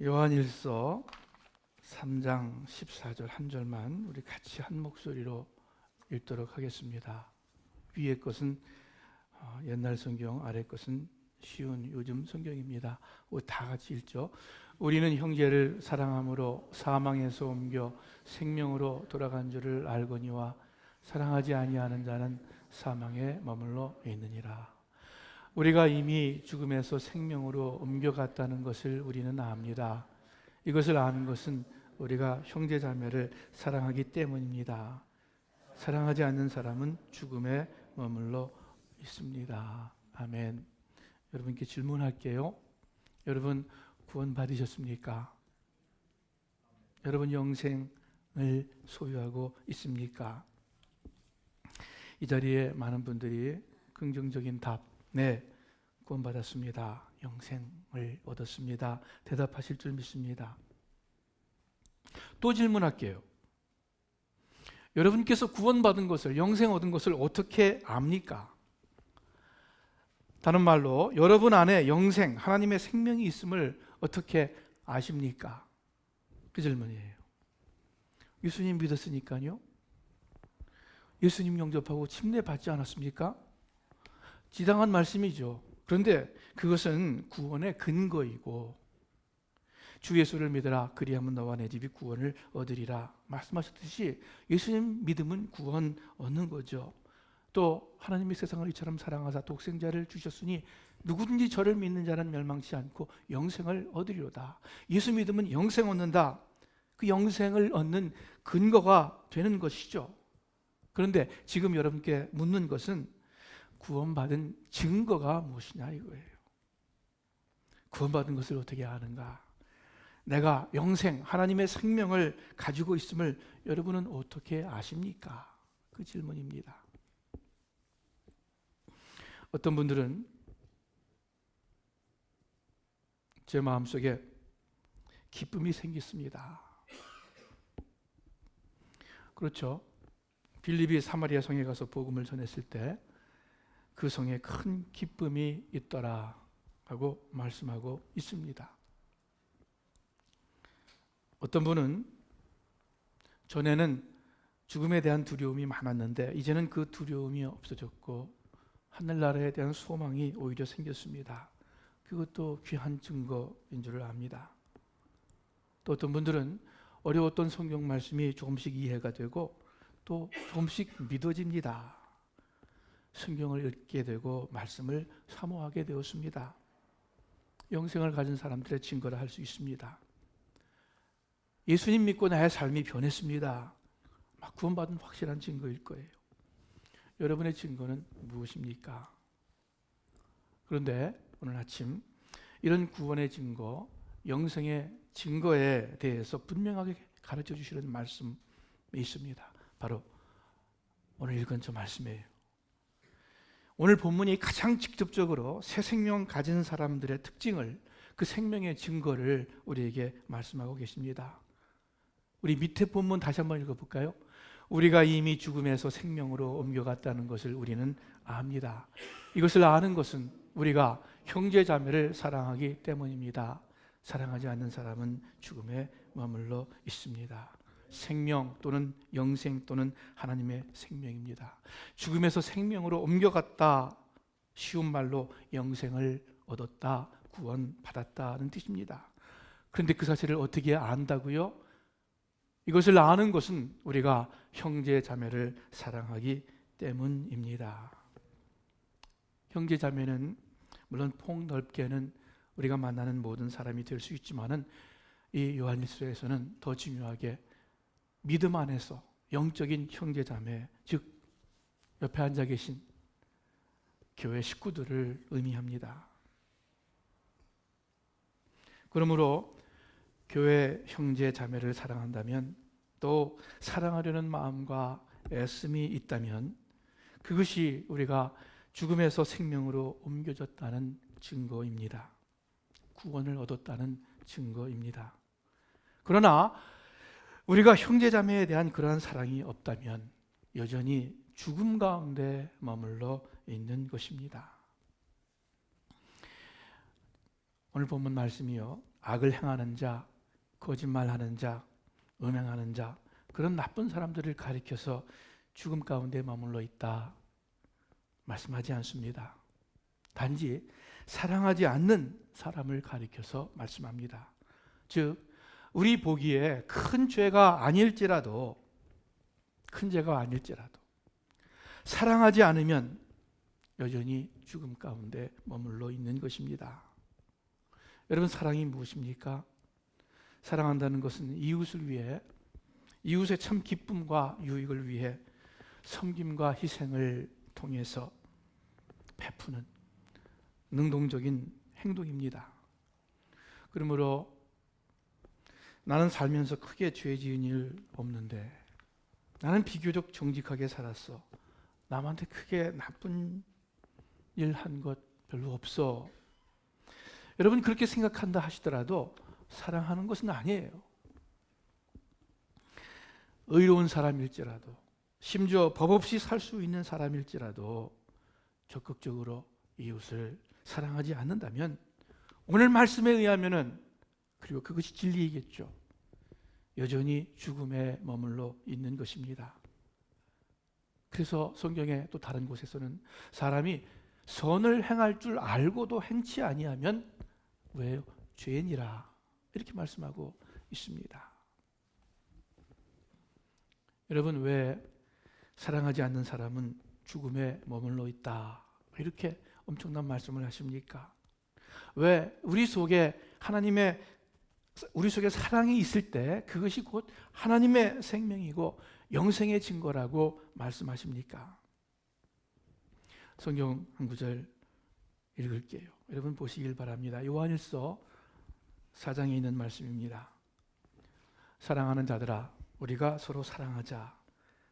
요한일서 3장 14절 한 절만 우리 같이 한 목소리로 읽도록 하겠습니다. 위의 것은 옛날 성경, 아래 것은 쉬운 요즘 성경입니다. 다 같이 읽죠. 우리는 형제를 사랑함으로 사망에서 옮겨 생명으로 돌아간 줄을 알거니와 사랑하지 아니하는 자는 사망에 머물러 있느니라. 우리가 이미 죽음에서 생명으로 옮겨갔다는 것을 우리는 압니다. 이것을 아는 것은 우리가 형제자매를 사랑하기 때문입니다. 사랑하지 않는 사람은 죽음에 머물러 있습니다. 아멘. 여러분께 질문할게요. 여러분 구원 받으셨습니까? 여러분 영생을 소유하고 있습니까? 이 자리에 많은 분들이 긍정적인 답, 네, 구원받았습니다. 영생을 얻었습니다. 대답하실 줄 믿습니다. 또 질문할게요. 여러분께서 구원받은 것을, 영생 얻은 것을 어떻게 압니까? 다른 말로 여러분 안에 영생, 하나님의 생명이 있음을 어떻게 아십니까? 그 질문이에요. 예수님 믿었으니까요. 예수님 영접하고 침례 받지 않았습니까? 지당한 말씀이죠. 그런데 그것은 구원의 근거이고, 주 예수를 믿으라 그리하면 너와 내 집이 구원을 얻으리라 말씀하셨듯이 예수님 믿음은 구원 얻는 거죠. 또 하나님이 세상을 이처럼 사랑하사 독생자를 주셨으니 누구든지 저를 믿는 자는 멸망치 않고 영생을 얻으리로다. 예수 믿음은 영생 얻는다. 그 영생을 얻는 근거가 되는 것이죠. 그런데 지금 여러분께 묻는 것은 구원받은 증거가 무엇이냐 이거예요. 구원받은 것을 어떻게 아는가? 내가 영생, 하나님의 생명을 가지고 있음을 여러분은 어떻게 아십니까? 그 질문입니다. 어떤 분들은 제 마음속에 기쁨이 생겼습니다. 그렇죠. 빌립이 사마리아 성에 가서 복음을 전했을 때 그 성에 큰 기쁨이 있더라 하고 말씀하고 있습니다. 어떤 분은 전에는 죽음에 대한 두려움이 많았는데 이제는 그 두려움이 없어졌고 하늘나라에 대한 소망이 오히려 생겼습니다. 그것도 귀한 증거인 줄 압니다. 또 어떤 분들은 어려웠던 성경 말씀이 조금씩 이해가 되고 또 조금씩 믿어집니다. 성경을 읽게 되고 말씀을 사모하게 되었습니다. 영생을 가진 사람들의 증거를 할 수 있습니다. 예수님 믿고 나의 삶이 변했습니다. 구원받은 확실한 증거일 거예요. 여러분의 증거는 무엇입니까? 그런데 오늘 아침 이런 구원의 증거, 영생의 증거에 대해서 분명하게 가르쳐 주시는 말씀이 있습니다. 바로 오늘 읽은 저 말씀이에요. 오늘 본문이 가장 직접적으로 새 생명 가진 사람들의 특징을, 그 생명의 증거를 우리에게 말씀하고 계십니다. 우리 밑에 본문 다시 한번 읽어볼까요? 우리가 이미 죽음에서 생명으로 옮겨갔다는 것을 우리는 압니다. 이것을 아는 것은 우리가 형제자매를 사랑하기 때문입니다. 사랑하지 않는 사람은 죽음에 머물러 있습니다. 생명 또는 영생 또는 하나님의 생명입니다. 죽음에서 생명으로 옮겨갔다, 쉬운 말로 영생을 얻었다, 구원받았다는 뜻입니다. 그런데 그 사실을 어떻게 안다고요? 이것을 아는 것은 우리가 형제 자매를 사랑하기 때문입니다. 형제 자매는 물론 폭넓게는 우리가 만나는 모든 사람이 될 수 있지만은 이 요한일서에서는 더 중요하게 믿음 안에서 영적인 형제 자매, 즉 옆에 앉아 계신 교회 식구들을 의미합니다. 그러므로 교회 형제 자매를 사랑한다면, 또 사랑하려는 마음과 애씀이 있다면 그것이 우리가 죽음에서 생명으로 옮겨졌다는 증거입니다. 구원을 얻었다는 증거입니다. 그러나 우리가 형제 자매에 대한 그러한 사랑이 없다면 여전히 죽음 가운데 머물러 있는 것입니다. 오늘 본문 말씀이요, 악을 행하는 자, 거짓말하는 자, 음행하는 자, 그런 나쁜 사람들을 가리켜서 죽음 가운데 머물러 있다 말씀하지 않습니다. 단지 사랑하지 않는 사람을 가리켜서 말씀합니다. 즉 우리 보기에 큰 죄가 아닐지라도 사랑하지 않으면 여전히 죽음 가운데 머물러 있는 것입니다. 여러분, 사랑이 무엇입니까? 사랑한다는 것은 이웃을 위해, 이웃의 참 기쁨과 유익을 위해 섬김과 희생을 통해서 베푸는 능동적인 행동입니다. 그러므로 나는 살면서 크게 죄 지은 일 없는데, 나는 비교적 정직하게 살았어, 남한테 크게 나쁜 일 한 것 별로 없어, 여러분 그렇게 생각한다 하시더라도 사랑하는 것은 아니에요. 의로운 사람일지라도, 심지어 법 없이 살 수 있는 사람일지라도 적극적으로 이웃을 사랑하지 않는다면, 오늘 말씀에 의하면은, 그리고 그것이 진리이겠죠, 여전히 죽음에 머물러 있는 것입니다. 그래서 성경의 또 다른 곳에서는 사람이 선을 행할 줄 알고도 행치 아니하면 왜요? 죄인이라, 이렇게 말씀하고 있습니다. 여러분, 왜 사랑하지 않는 사람은 죽음에 머물러 있다, 이렇게 엄청난 말씀을 하십니까? 왜 우리 속에 사랑이 있을 때 그것이 곧 하나님의 생명이고 영생의 증거라고 말씀하십니까? 성경 한 구절 읽을게요. 여러분 보시길 바랍니다. 요한일서 4장에 있는 말씀입니다. 사랑하는 자들아, 우리가 서로 사랑하자.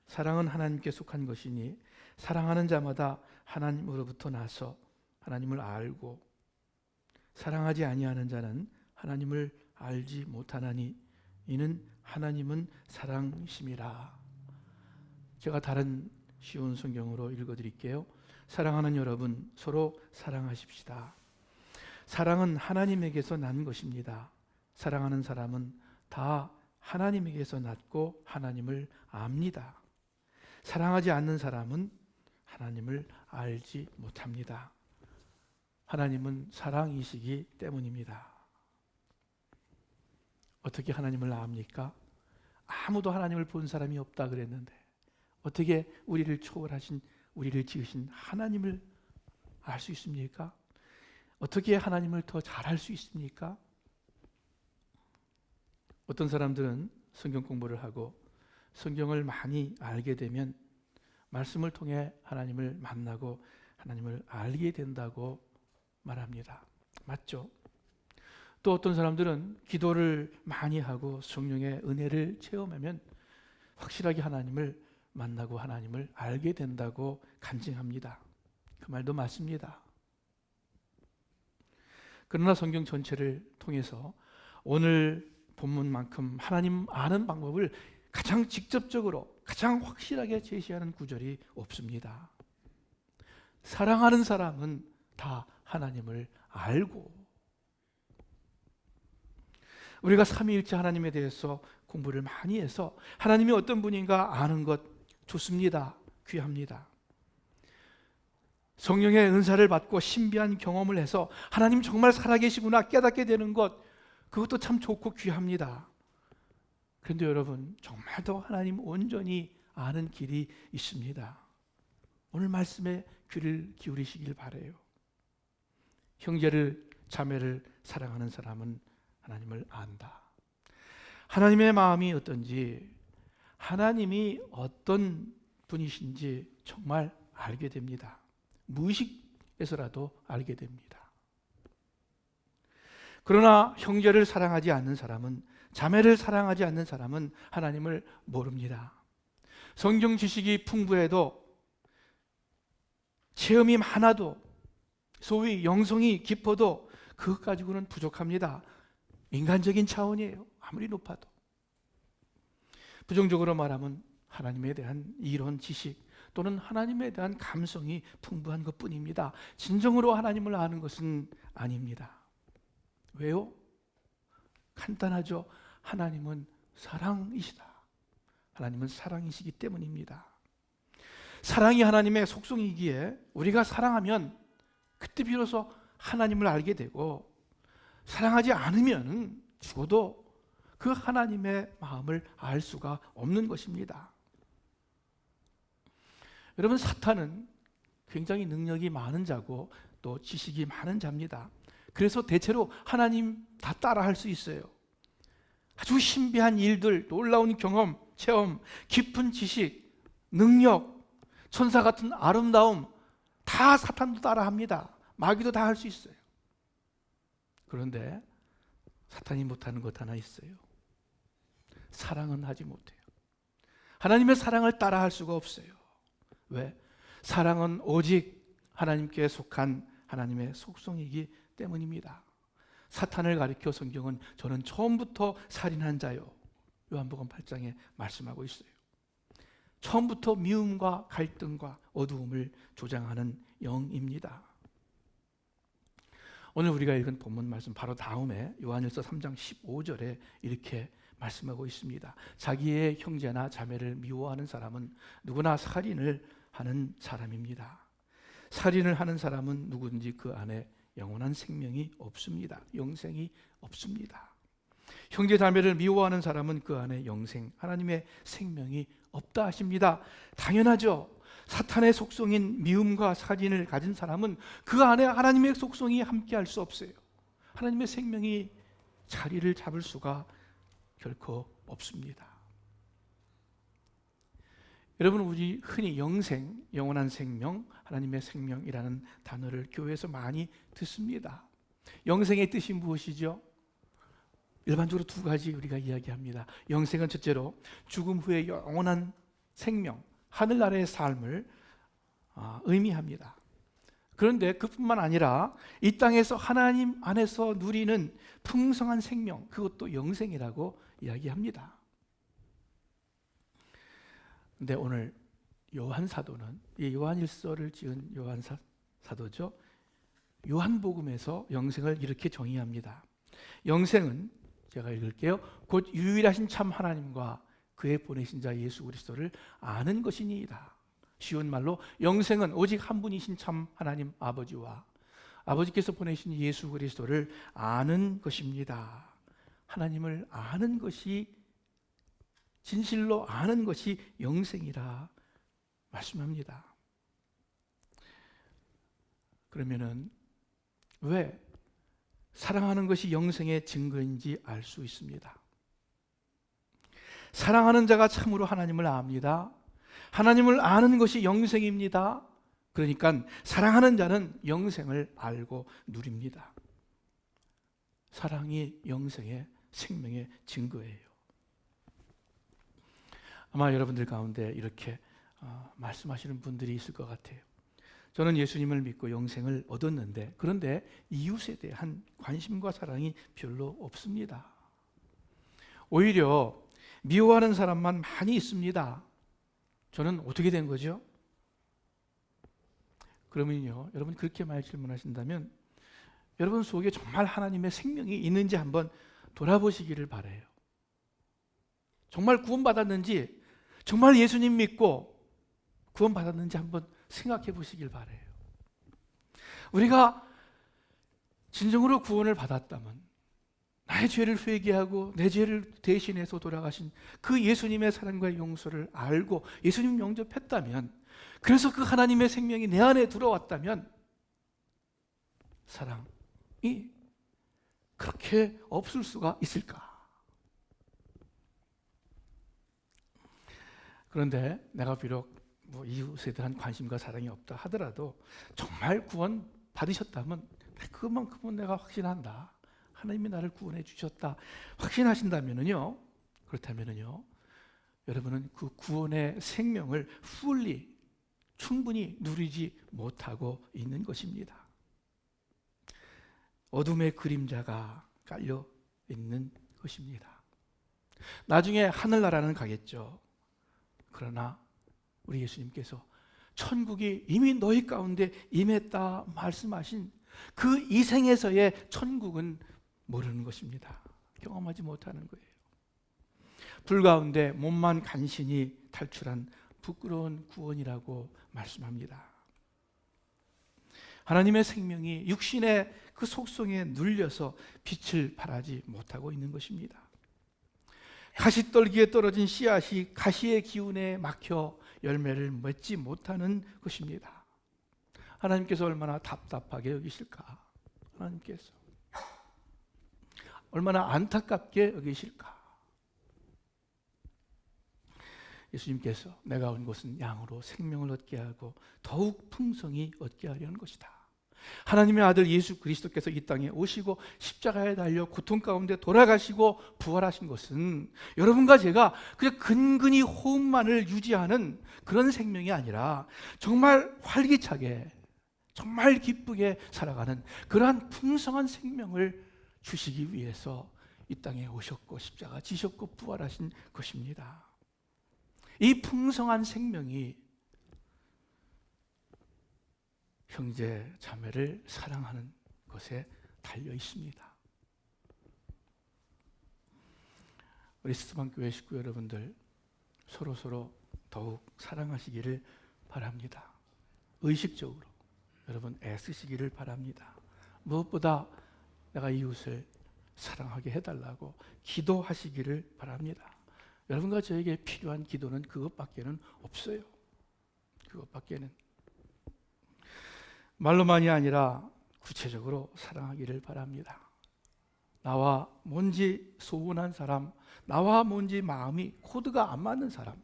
사랑은 하나님께 속한 것이니 사랑하는 자마다 하나님으로부터 나서 하나님을 알고, 사랑하지 아니하는 자는 하나님을 알지 못하나니 이는 하나님은 사랑이심이라. 제가 다른 쉬운 성경으로 읽어드릴게요. 사랑하는 여러분, 서로 사랑하십시다. 사랑은 하나님에게서 난 것입니다. 사랑하는 사람은 다 하나님에게서 났고 하나님을 압니다. 사랑하지 않는 사람은 하나님을 알지 못합니다. 하나님은 사랑이시기 때문입니다. 어떻게 하나님을 압니까? 아무도 하나님을 본 사람이 없다 그랬는데 어떻게 우리를 초월하신, 우리를 지으신 하나님을 알 수 있습니까? 어떻게 하나님을 더 잘할 수 있습니까? 어떤 사람들은 성경 공부를 하고 성경을 많이 알게 되면 말씀을 통해 하나님을 만나고 하나님을 알게 된다고 말합니다. 맞죠? 또 어떤 사람들은 기도를 많이 하고 성령의 은혜를 체험하면 확실하게 하나님을 만나고 하나님을 알게 된다고 간증합니다. 그 말도 맞습니다. 그러나 성경 전체를 통해서 오늘 본문만큼 하나님 아는 방법을 가장 직접적으로, 가장 확실하게 제시하는 구절이 없습니다. 사랑하는 사람은 다 하나님을 알고, 우리가 삼위일체 하나님에 대해서 공부를 많이 해서 하나님이 어떤 분인가 아는 것 좋습니다. 귀합니다. 성령의 은사를 받고 신비한 경험을 해서 하나님 정말 살아계시구나 깨닫게 되는 것, 그것도 참 좋고 귀합니다. 그런데 여러분, 정말 더 하나님 온전히 아는 길이 있습니다. 오늘 말씀에 귀를 기울이시길 바라요. 형제를, 자매를 사랑하는 사람은 하나님을 안다. 하나님의 마음이 어떤지, 하나님이 어떤 분이신지 정말 알게 됩니다. 무의식에서라도 알게 됩니다. 그러나 형제를 사랑하지 않는 사람은, 자매를 사랑하지 않는 사람은 하나님을 모릅니다. 성경 지식이 풍부해도, 체험이 많아도, 소위 영성이 깊어도 그것 가지고는 부족합니다. 인간적인 차원이에요. 아무리 높아도. 부정적으로 말하면 하나님에 대한 이론 지식 또는 하나님에 대한 감성이 풍부한 것뿐입니다. 진정으로 하나님을 아는 것은 아닙니다. 왜요? 간단하죠. 하나님은 사랑이시다. 하나님은 사랑이시기 때문입니다. 사랑이 하나님의 속성이기에 우리가 사랑하면 그때 비로소 하나님을 알게 되고, 사랑하지 않으면 죽어도 그 하나님의 마음을 알 수가 없는 것입니다. 여러분, 사탄은 굉장히 능력이 많은 자고 또 지식이 많은 자입니다. 그래서 대체로 하나님 다 따라할 수 있어요. 아주 신비한 일들, 놀라운 경험, 체험, 깊은 지식, 능력, 천사 같은 아름다움 다 사탄도 따라합니다. 마귀도 다 할 수 있어요. 그런데 사탄이 못하는 것 하나 있어요. 사랑은 하지 못해요. 하나님의 사랑을 따라할 수가 없어요. 왜? 사랑은 오직 하나님께 속한 하나님의 속성이기 때문입니다. 사탄을 가리켜 성경은 저는 처음부터 살인한 자요, 요한복음 8장에 말씀하고 있어요. 처음부터 미움과 갈등과 어두움을 조장하는 영입니다. 오늘 우리가 읽은 본문 말씀 바로 다음에 요한일서 3장 15절에 이렇게 말씀하고 있습니다. 자기의 형제나 자매를 미워하는 사람은 누구나 살인을 하는 사람입니다. 살인을 하는 사람은 누구든지 그 안에 영원한 생명이 없습니다. 영생이 없습니다. 형제 자매를 미워하는 사람은 그 안에 영생, 하나님의 생명이 없다 하십니다. 당연하죠. 사탄의 속성인 미움과 살인을 가진 사람은 그 안에 하나님의 속성이 함께할 수 없어요. 하나님의 생명이 자리를 잡을 수가 결코 없습니다. 여러분, 우리 흔히 영생, 영원한 생명, 하나님의 생명이라는 단어를 교회에서 많이 듣습니다. 영생의 뜻이 무엇이죠? 일반적으로 두 가지 우리가 이야기합니다. 영생은 첫째로 죽음 후에 영원한 생명, 하늘나라의 삶을 의미합니다. 그런데 그뿐만 아니라 이 땅에서 하나님 안에서 누리는 풍성한 생명, 그것도 영생이라고 이야기합니다. 근데 오늘 요한 사도는, 이 요한일서를 지은 요한 사도죠, 요한복음에서 영생을 이렇게 정의합니다. 영생은, 제가 읽을게요. 곧 유일하신 참 하나님과 그의 보내신 자 예수 그리스도를 아는 것이니이다. 쉬운 말로 영생은 오직 한 분이신 참 하나님 아버지와 아버지께서 보내신 예수 그리스도를 아는 것입니다. 하나님을 아는 것이, 진실로 아는 것이 영생이라 말씀합니다. 그러면은 왜 사랑하는 것이 영생의 증거인지 알 수 있습니다. 사랑하는 자가 참으로 하나님을 압니다. 하나님을 아는 것이 영생입니다. 그러니까 사랑하는 자는 영생을 알고 누립니다. 사랑이 영생의, 생명의 증거예요. 아마 여러분들 가운데 이렇게 말씀하시는 분들이 있을 것 같아요. 저는 예수님을 믿고 영생을 얻었는데, 그런데 이웃에 대한 관심과 사랑이 별로 없습니다. 오히려 미워하는 사람만 많이 있습니다. 저는 어떻게 된 거죠? 그러면요, 여러분 그렇게 많이 질문하신다면 여러분 속에 정말 하나님의 생명이 있는지 한번 돌아보시기를 바라요. 정말 구원받았는지, 정말 예수님 믿고 구원받았는지 한번 생각해 보시길 바라요. 우리가 진정으로 구원을 받았다면 나의 죄를 회개하고 내 죄를 대신해서 돌아가신 그 예수님의 사랑과 용서를 알고 예수님 영접했다면, 그래서 그 하나님의 생명이 내 안에 들어왔다면 사랑이 그렇게 없을 수가 있을까? 그런데 내가 비록 이웃에 대한 관심과 사랑이 없다 하더라도 정말 구원 받으셨다면 그만큼은 내가 확신한다. 하나님이 나를 구원해 주셨다. 확신하신다면요, 그렇다면요, 여러분은 그 구원의 생명을 충분히 누리지 못하고 있는 것입니다. 어둠의 그림자가 깔려 있는 것입니다. 나중에 하늘나라는 가겠죠. 그러나 우리 예수님께서 천국이 이미 너희 가운데 임했다 말씀하신 그 이생에서의 천국은 모르는 것입니다. 경험하지 못하는 거예요. 불 가운데 몸만 간신히 탈출한 부끄러운 구원이라고 말씀합니다. 하나님의 생명이 육신의 그 속성에 눌려서 빛을 발하지 못하고 있는 것입니다. 가시떨기에 떨어진 씨앗이 가시의 기운에 막혀 열매를 맺지 못하는 것입니다. 하나님께서 얼마나 답답하게 여기실까? 하나님께서 얼마나 안타깝게 여기실까? 예수님께서 내가 온 것은 양으로 생명을 얻게 하고 더욱 풍성히 얻게 하려는 것이다. 하나님의 아들 예수 그리스도께서 이 땅에 오시고 십자가에 달려 고통 가운데 돌아가시고 부활하신 것은 여러분과 제가 그냥 근근히 호흡만을 유지하는 그런 생명이 아니라 정말 활기차게, 정말 기쁘게 살아가는 그러한 풍성한 생명을 주시기 위해서 이 땅에 오셨고 십자가 지셨고 부활하신 것입니다. 이 풍성한 생명이 형제 자매를 사랑하는 것에 달려 있습니다. 우리 스트반 교회 식구 여러분들 서로 더욱 사랑하시기를 바랍니다. 의식적으로 여러분 애쓰시기를 바랍니다. 무엇보다 내가 이웃을 사랑하게 해달라고 기도하시기를 바랍니다. 여러분과 저에게 필요한 기도는 그것밖에는 없어요. 그것밖에는. 말로만이 아니라 구체적으로 사랑하기를 바랍니다. 나와 뭔지 소원한 사람, 나와 뭔지 마음이 코드가 안 맞는 사람,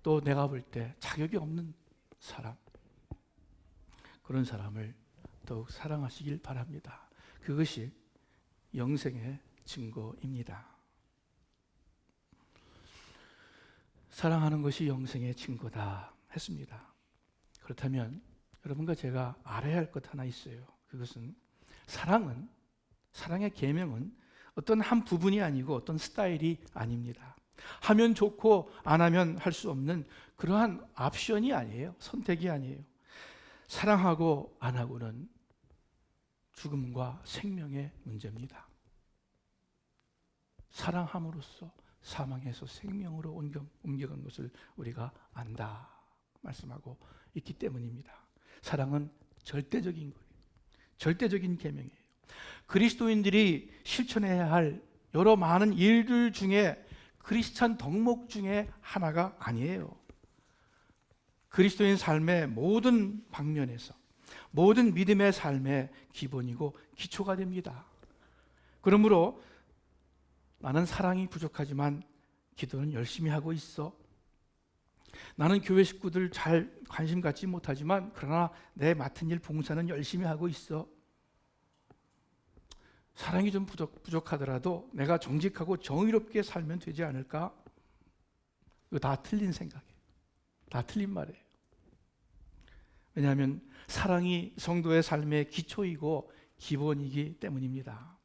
또 내가 볼 때 자격이 없는 사람, 그런 사람을 더욱 사랑하시길 바랍니다. 그것이 영생의 증거입니다. 사랑하는 것이 영생의 증거다 했습니다. 그렇다면 여러분과 제가 알아야 할 것 하나 있어요. 그것은 사랑의 계명은 어떤 한 부분이 아니고 어떤 스타일이 아닙니다. 하면 좋고 안 하면 할 수 없는 그러한 옵션이 아니에요. 선택이 아니에요. 사랑하고 안 하고는 죽음과 생명의 문제입니다. 사랑함으로써 사망에서 생명으로 옮겨간 것을 우리가 안다 말씀하고 있기 때문입니다. 사랑은 절대적인 거예요. 절대적인 계명이에요. 그리스도인들이 실천해야 할 여러 많은 일들 중에 크리스찬 덕목 중에 하나가 아니에요. 그리스도인 삶의 모든 방면에서 모든 믿음의 삶의 기본이고 기초가 됩니다. 그러므로 나는 사랑이 부족하지만 기도는 열심히 하고 있어. 나는 교회 식구들 잘 관심 갖지 못하지만 그러나 내 맡은 일 봉사는 열심히 하고 있어. 사랑이 좀 부족하더라도 내가 정직하고 정의롭게 살면 되지 않을까? 이거 다 틀린 생각이에요. 다 틀린 말이에요. 왜냐하면 사랑이 성도의 삶의 기초이고 기본이기 때문입니다.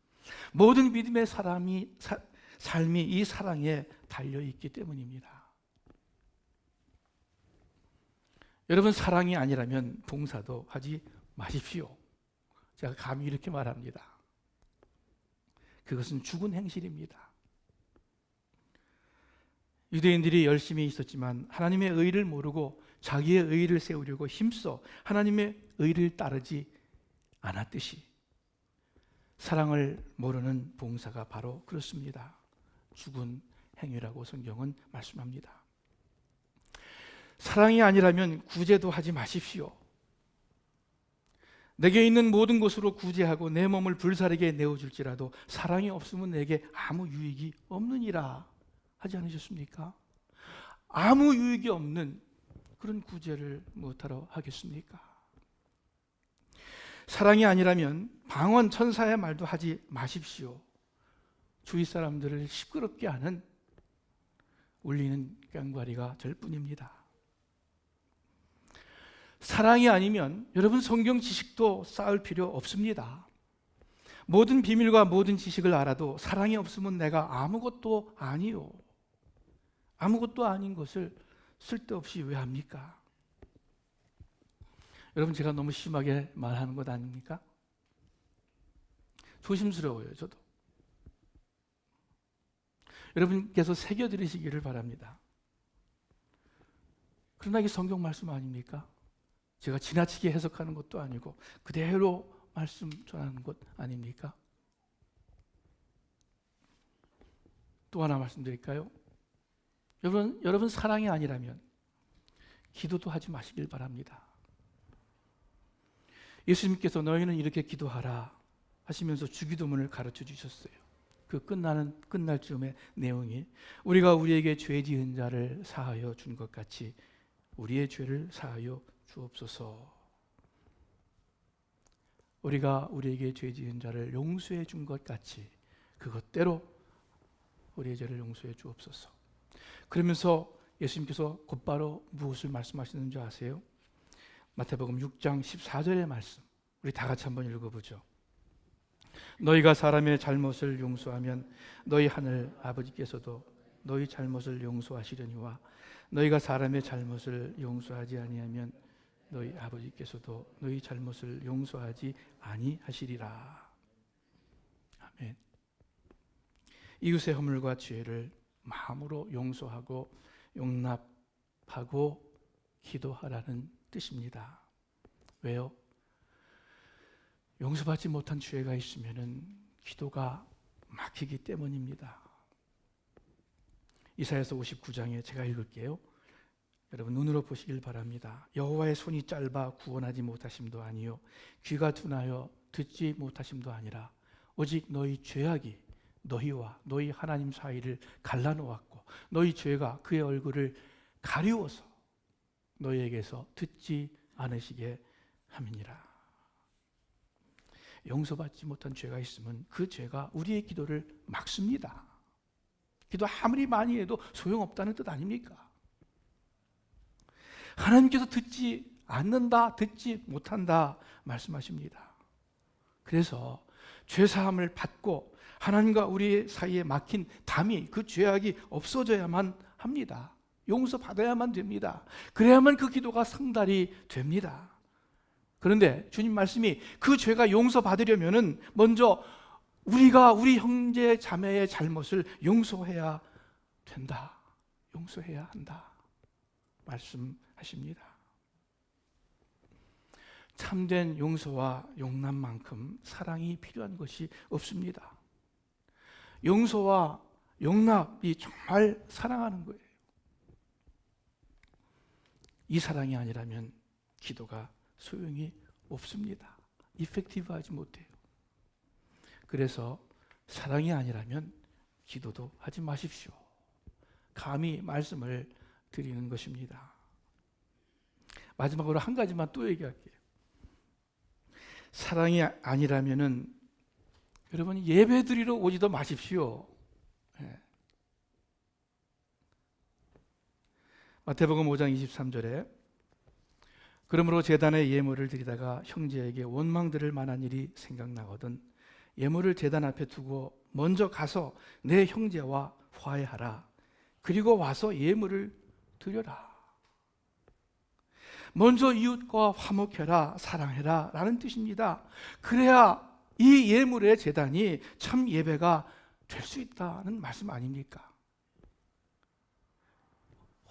모든 믿음의 삶이 이 사랑에 달려있기 때문입니다. 여러분, 사랑이 아니라면 봉사도 하지 마십시오. 제가 감히 이렇게 말합니다. 그것은 죽은 행실입니다. 유대인들이 열심히 있었지만 하나님의 의를 모르고 자기의 의를 세우려고 힘써 하나님의 의를 따르지 않았듯이 사랑을 모르는 봉사가 바로 그렇습니다. 죽은 행위라고 성경은 말씀합니다. 사랑이 아니라면 구제도 하지 마십시오. 내게 있는 모든 것으로 구제하고 내 몸을 불사르게 내어줄지라도 사랑이 없으면 내게 아무 유익이 없느니라 하지 않으셨습니까? 아무 유익이 없는 그런 구제를 무엇하러 하겠습니까? 사랑이 아니라면 방언 천사의 말도 하지 마십시오. 주위 사람들을 시끄럽게 하는 울리는 꽹과리가 될 뿐입니다. 사랑이 아니면 여러분 성경 지식도 쌓을 필요 없습니다. 모든 비밀과 모든 지식을 알아도 사랑이 없으면 내가 아무것도 아니요. 아무것도 아닌 것을 쓸데없이 왜 합니까? 여러분, 제가 너무 심하게 말하는 것 아닙니까? 조심스러워요, 저도. 여러분께서 새겨 들으시기를 바랍니다. 그러나 이게 성경 말씀 아닙니까? 제가 지나치게 해석하는 것도 아니고 그대로 말씀 전하는 것 아닙니까? 또 하나 말씀드릴까요? 여러분 사랑이 아니라면 기도도 하지 마시길 바랍니다. 예수님께서 너희는 이렇게 기도하라 하시면서 주기도문을 가르쳐 주셨어요. 그 끝날 즈음의 내용이 우리가 우리에게 죄 지은 자를 사하여 준 것 같이 우리의 죄를 사하여 주옵소서. 우리가 우리에게 죄 지은 자를 용서해 준 것 같이 그것대로 우리의 죄를 용서해 주옵소서. 그러면서 예수님께서 곧바로 무엇을 말씀하시는 줄 아세요? 마태복음 6장 14절의 말씀, 우리 다 같이 한번 읽어보죠. 너희가 사람의 잘못을 용서하면 너희 하늘 아버지께서도 너희 잘못을 용서하시려니와 너희가 사람의 잘못을 용서하지 아니하면 너희 아버지께서도 너희 잘못을 용서하지 아니하시리라. 아멘. 이웃의 허물과 죄를 마음으로 용서하고 용납하고 기도하라는 뜻입니다. 왜요? 용서받지 못한 죄가 있으면 기도가 막히기 때문입니다. 이사야서 59장에 제가 읽을게요. 여러분 눈으로 보시길 바랍니다. 여호와의 손이 짧아 구원하지 못하심도 아니요 귀가 둔하여 듣지 못하심도 아니라 오직 너희 죄악이 너희와 너희 하나님 사이를 갈라놓았고 너희 죄가 그의 얼굴을 가리워서 너희에게서 듣지 않으시게 함이니라. 용서받지 못한 죄가 있으면 그 죄가 우리의 기도를 막습니다. 기도 아무리 많이 해도 소용없다는 뜻 아닙니까? 하나님께서 듣지 않는다, 듣지 못한다 말씀하십니다. 그래서 죄사함을 받고 하나님과 우리 사이에 막힌 담이, 그 죄악이 없어져야만 합니다. 용서받아야만 됩니다. 그래야만 그 기도가 성달이 됩니다. 그런데 주님 말씀이 그 죄가 용서받으려면은 먼저 우리가 우리 형제 자매의 잘못을 용서해야 된다. 용서해야 한다. 말씀하십니다. 참된 용서와 용납만큼 사랑이 필요한 것이 없습니다. 용서와 용납이 정말 사랑하는 거예요. 이 사랑이 아니라면 기도가 소용이 없습니다. 이펙티브하지 못해요. 그래서 사랑이 아니라면 기도도 하지 마십시오. 감히 말씀을 드리는 것입니다. 마지막으로 한 가지만 또 얘기할게요. 사랑이 아니라면은 여러분 예배 드리러 오지도 마십시오. 네. 마태복음 5장 23절에 그러므로 제단에 예물을 드리다가 형제에게 원망 들을 만한 일이 생각나거든 예물을 제단 앞에 두고 먼저 가서 내 형제와 화해하라. 그리고 와서 예물을 드려라. 먼저 이웃과 화목해라, 사랑해라 라는 뜻입니다. 그래야 이 예물의 제단이 참 예배가 될 수 있다는 말씀 아닙니까?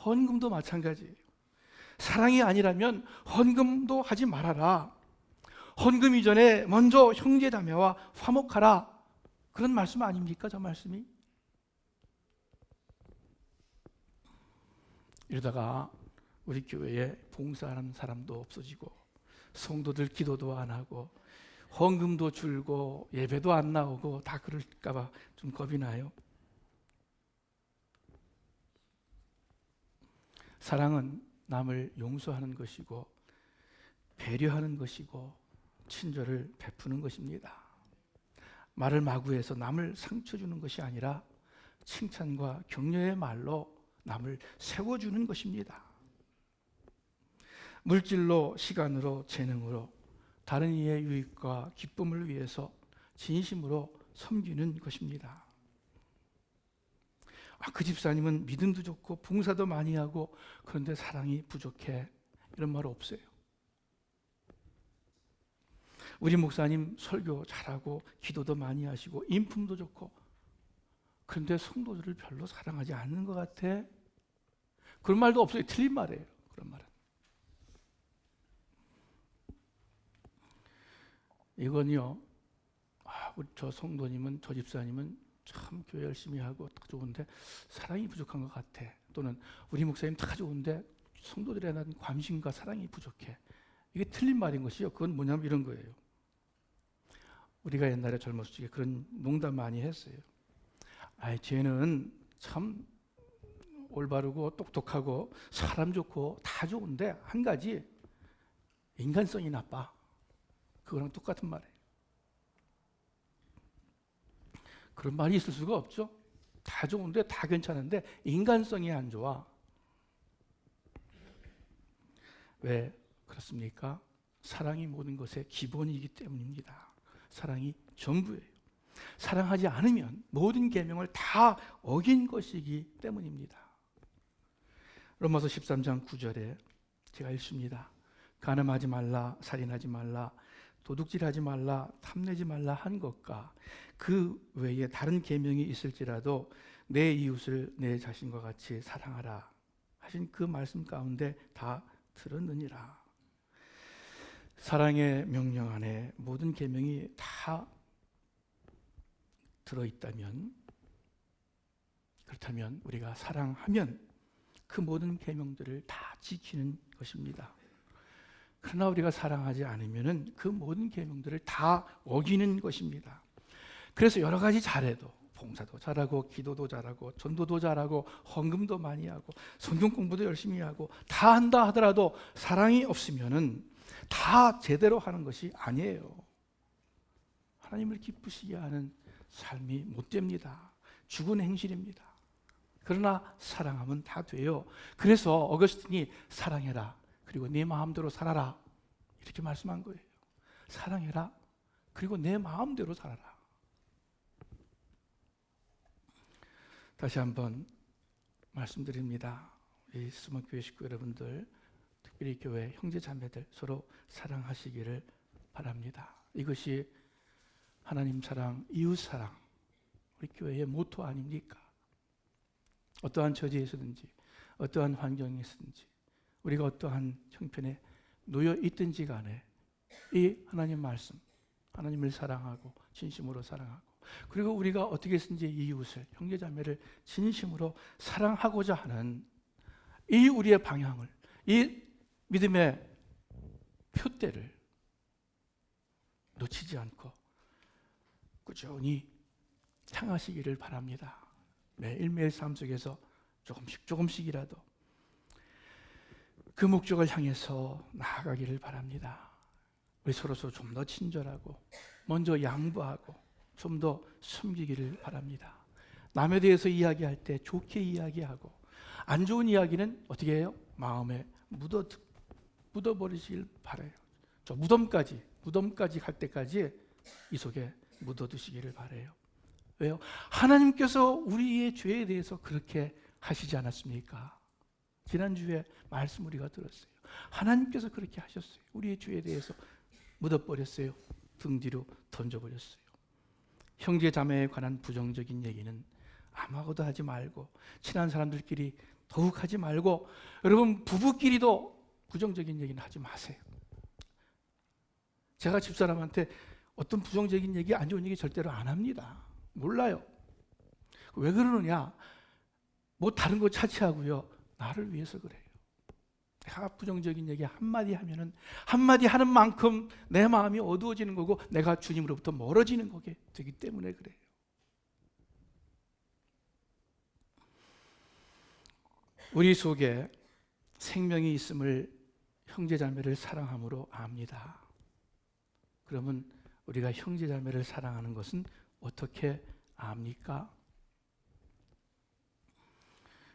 헌금도 마찬가지예요. 사랑이 아니라면 헌금도 하지 말아라. 헌금 이전에 먼저 형제자매와 화목하라. 그런 말씀 아닙니까? 저 말씀이. 이러다가 우리 교회에 봉사하는 사람도 없어지고 성도들 기도도 안 하고 헌금도 줄고 예배도 안 나오고 다 그럴까 봐 좀 겁이 나요. 사랑은 남을 용서하는 것이고 배려하는 것이고 친절을 베푸는 것입니다. 말을 마구 해서 남을 상처 주는 것이 아니라 칭찬과 격려의 말로 남을 세워주는 것입니다. 물질로, 시간으로, 재능으로 다른 이의 유익과 기쁨을 위해서 진심으로 섬기는 것입니다. 그 집사님은 믿음도 좋고 봉사도 많이 하고 그런데 사랑이 부족해. 이런 말 없어요. 우리 목사님 설교 잘하고 기도도 많이 하시고 인품도 좋고 그런데 성도들을 별로 사랑하지 않는 것 같아. 그런 말도 없어요. 틀린 말이에요. 그런 말은. 이건요, 우리 저 성도님은, 저 집사님은 참 교회 열심히 하고 다 좋은데 사랑이 부족한 것 같아. 또는 우리 목사님 다 좋은데 성도들에 대한 관심과 사랑이 부족해. 이게 틀린 말인 것이요. 그건 뭐냐면 이런 거예요. 우리가 옛날에 젊었을 적에 그런 농담 많이 했어요. 쟤는 참 올바르고 똑똑하고 사람 좋고 다 좋은데 한 가지 인간성이 나빠. 그거랑 똑같은 말이에요. 그런 말이 있을 수가 없죠. 다 좋은데 다 괜찮은데 인간성이 안 좋아. 왜 그렇습니까? 사랑이 모든 것의 기본이기 때문입니다. 사랑이 전부예요. 사랑하지 않으면 모든 계명을 다 어긴 것이기 때문입니다. 로마서 13장 9절에 제가 읽습니다. 간음하지 말라, 살인하지 말라, 도둑질하지 말라, 탐내지 말라 한 것과 그 외에 다른 계명이 있을지라도 내 이웃을 내 자신과 같이 사랑하라 하신 그 말씀 가운데 다 들었느니라. 사랑의 명령 안에 모든 계명이 다 들어있다면, 그렇다면 우리가 사랑하면 그 모든 계명들을 다 지키는 것입니다. 그러나 우리가 사랑하지 않으면 그 모든 계명들을 다 어기는 것입니다. 그래서 여러 가지 잘해도, 봉사도 잘하고 기도도 잘하고 전도도 잘하고 헌금도 많이 하고 성경 공부도 열심히 하고 다 한다 하더라도 사랑이 없으면은 다 제대로 하는 것이 아니에요. 하나님을 기쁘시게 하는 삶이 못 됩니다. 죽은 행실입니다. 그러나 사랑하면 다 돼요. 그래서 어거스틴이 사랑해라, 그리고 내 마음대로 살아라, 이렇게 말씀한 거예요. 사랑해라, 그리고 내 마음대로 살아라. 다시 한번 말씀드립니다. 이 수목교회 식구 여러분들, 특별히 교회 형제 자매들 서로 사랑하시기를 바랍니다. 이것이 하나님 사랑, 이웃 사랑, 우리 교회의 모토 아닙니까? 어떠한 처지에 있든지, 어떠한 환경에 있든지, 우리가 어떠한 형편에 놓여 있든지 간에 이 하나님 말씀, 하나님을 사랑하고 진심으로 사랑하고, 그리고 우리가 어떻게 해서든지 이웃을, 형제자매를 진심으로 사랑하고자 하는 이 우리의 방향을, 이 믿음의 표대를 놓치지 않고 꾸준히 향하시기를 바랍니다. 매일매일 삶 속에서 조금씩이라도 그 목적을 향해서 나아가기를 바랍니다. 우리 서로서 좀 더 친절하고 먼저 양보하고 좀 더 섬기기를 바랍니다. 남에 대해서 이야기할 때 좋게 이야기하고, 안 좋은 이야기는 어떻게 해요? 마음에 묻어버리시길 바라요. 저 무덤까지 갈 때까지 이 속에 묻어두시기를 바라요. 왜요? 하나님께서 우리의 죄에 대해서 그렇게 하시지 않았습니까? 지난주에 말씀 우리가 들었어요. 하나님께서 그렇게 하셨어요. 우리의 죄에 대해서 묻어버렸어요. 등 뒤로 던져버렸어요. 형제 자매에 관한 부정적인 얘기는 아무것도 하지 말고, 친한 사람들끼리 더욱 하지 말고, 여러분 부부끼리도 부정적인 얘기는 하지 마세요. 제가 집사람한테 어떤 부정적인 얘기, 안 좋은 얘기 절대로 안 합니다. 몰라요. 왜 그러느냐? 뭐 다른 거 차치하고요, 나를 위해서 그래요. 내가 부정적인 얘기 한마디 하면은 한마디 하는 만큼 내 마음이 어두워지는 거고 내가 주님으로부터 멀어지는 거게 되기 때문에 그래요. 우리 속에 생명이 있음을 형제자매를 사랑함으로 압니다. 그러면 우리가 형제자매를 사랑하는 것은 어떻게 압니까?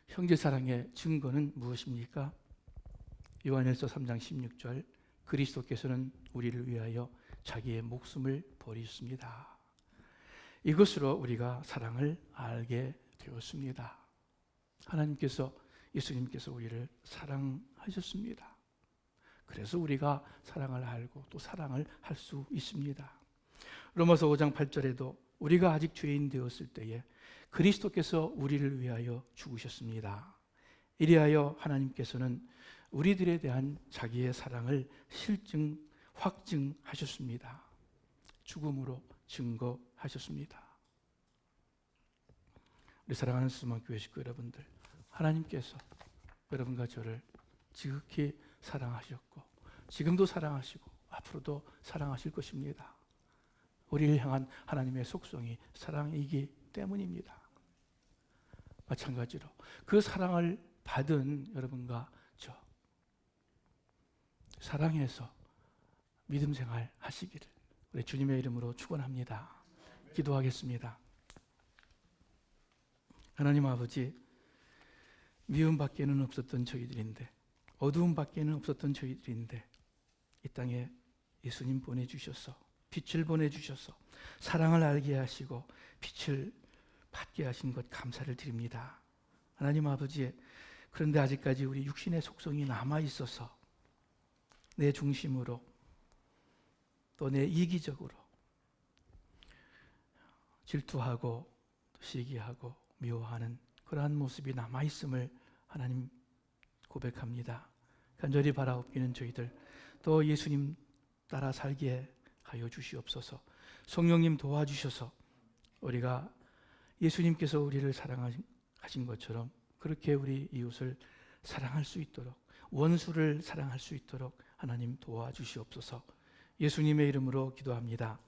형제사랑의 증거는 무엇입니까? 요한일서 3장 16절, 그리스도께서는 우리를 위하여 자기의 목숨을 버리셨습니다. 이것으로 우리가 사랑을 알게 되었습니다. 하나님께서, 예수님께서 우리를 사랑하셨습니다. 그래서 우리가 사랑을 알고 또 사랑을 할 수 있습니다. 로마서 5장 8절에도 우리가 아직 죄인 되었을 때에 그리스도께서 우리를 위하여 죽으셨습니다. 이리하여 하나님께서는 우리들에 대한 자기의 사랑을 확증하셨습니다. 죽음으로 증거하셨습니다. 우리 사랑하는 수만 교회 식구 여러분들, 하나님께서 여러분과 저를 지극히 사랑하셨고 지금도 사랑하시고 앞으로도 사랑하실 것입니다. 우리를 향한 하나님의 속성이 사랑이기 때문입니다. 마찬가지로 그 사랑을 받은 여러분과 저 사랑해서 믿음 생활 하시기를 우리 주님의 이름으로 축원합니다. 기도하겠습니다. 하나님 아버지, 미움 밖에는 없었던 저희들인데, 어두움 밖에는 없었던 저희들인데 이 땅에 예수님 보내주셔서 빛을 보내주셔서 사랑을 알게 하시고 빛을 받게 하신 것 감사를 드립니다. 하나님 아버지, 그런데 아직까지 우리 육신의 속성이 남아있어서 내 중심으로 또 내 이기적으로 질투하고 시기하고 미워하는 그러한 모습이 남아있음을 하나님 고백합니다. 간절히 바라옵기는 저희들 또 예수님 따라 살게 하여 주시옵소서. 성령님 도와주셔서 우리가 예수님께서 우리를 사랑하신 것처럼 그렇게 우리 이웃을 사랑할 수 있도록, 원수를 사랑할 수 있도록 하나님 도와주시옵소서. 예수님의 이름으로 기도합니다.